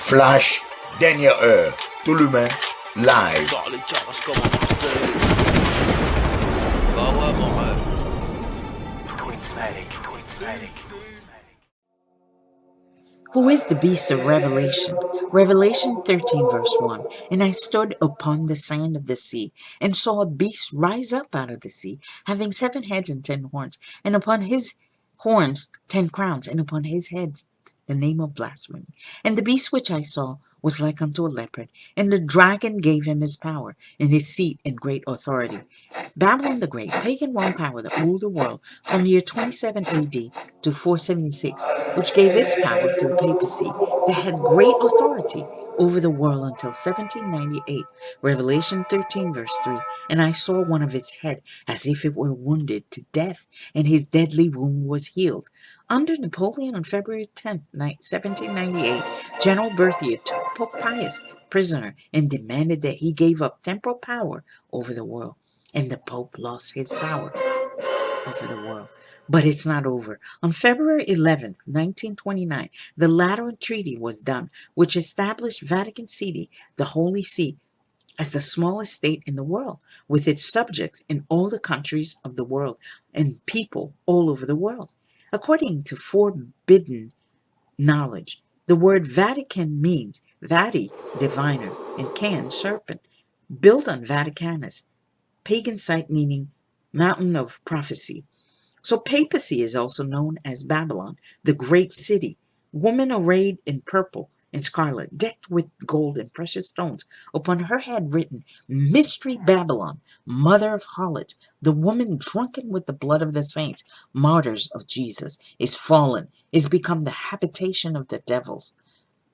Flash, dernière heure. Toulumin, live. Sors les tiens, je commence à pousser. Bah ouais, mon rêve. Who is the beast of Revelation? Revelation 13 verse 1. And I stood upon the sand of the sea, and saw a beast rise up out of the sea, having 7 heads and 10 horns, and upon his horns 10 crowns, and upon his heads the name of blasphemy. And the beast which I saw was like unto a leopard, and the dragon gave him his power, and his seat and great authority. Babylon the Great, pagan Rome power that ruled the world from the year 27 AD to 476, which gave its power to the papacy that had great authority over the world until 1798. Revelation 13 verse 3. And I saw one of its head as if it were wounded to death, and his deadly wound was healed. Under Napoleon on February 10, 1798, General Berthier took Pope Pius prisoner and demanded that he gave up temporal power over the world. And the Pope lost his power over the world. But it's not over. On February 11th, 1929, the Lateran Treaty was done, which established Vatican City, the Holy See, as the smallest state in the world, with its subjects in all the countries of the world and people all over the world. According to forbidden knowledge, the word Vatican means Vati, diviner, and can, serpent, built on Vaticanus, pagan site meaning mountain of prophecy. So papacy is also known as Babylon, the great city, woman arrayed in purple and scarlet, decked with gold and precious stones, upon her head written, Mystery Babylon, mother of harlots, the woman drunken with the blood of the saints, martyrs of Jesus, is fallen, is become the habitation of the devils,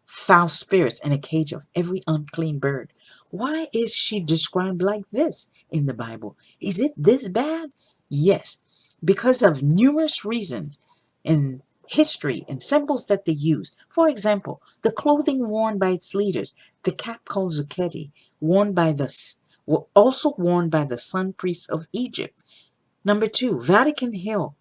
foul spirits, and a cage of every unclean bird. Why is she described like this in the Bible? Is it this bad? Yes, because of numerous reasons in history and symbols that they use. For example, the clothing worn by its leaders, the cap called zucchetti, were also worn by the sun priests of Egypt. Number 2, Vatican Hill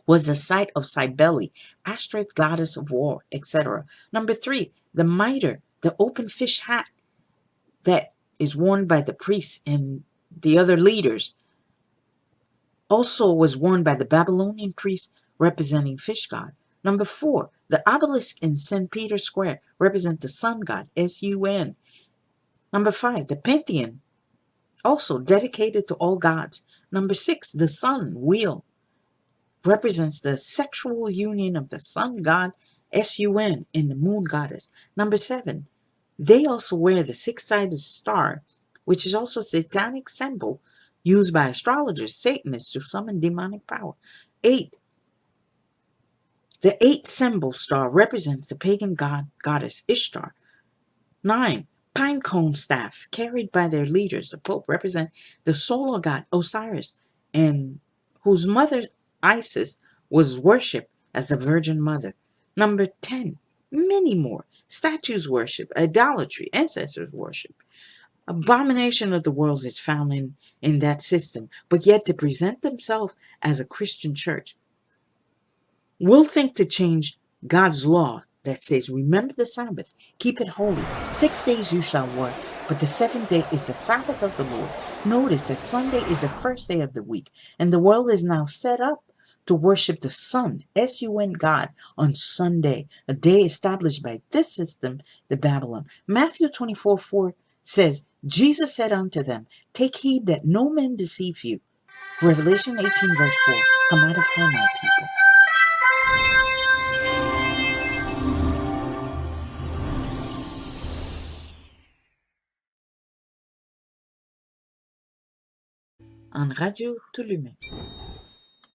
was the site of Cybele, Astrith, goddess of war, etc. Number 3, the mitre, the open fish hat that is worn by the priests and the other leaders, also was worn by the Babylonian priests representing fish god. Number 4, the obelisk in St. Peter's Square represent the sun god, S-U-N. Number 5, the Pantheon, also dedicated to all gods. Number 6, the sun wheel represents the sexual union of the sun god, S-U-N, and the moon goddess. Number 7, they also wear the six-sided star, which is also a satanic symbol used by astrologers, Satanists, to summon demonic power. 8, the 8-symbol star represents the pagan goddess Ishtar. 9, pine cone staff carried by their leaders, the Pope, represent the solar god Osiris, and whose mother Isis was worshipped as the Virgin Mother. Number 10, many more. Statues worship, idolatry, ancestors worship. Abomination of the world is found in that system, but yet they present themselves as a Christian church. Will think to change God's law that says, remember the Sabbath, keep it holy. 6 days you shall work, but the 7th day is the Sabbath of the Lord. Notice that Sunday is the first day of the week, and the world is now set up to worship the sun, S-U-N, God, on Sunday, a day established by this system, the Babylon. Matthew 24:4 says, Jesus said unto them, take heed that no man deceive you. Revelation 18 verse 4, come out of her, my people. En Radio Toulumin.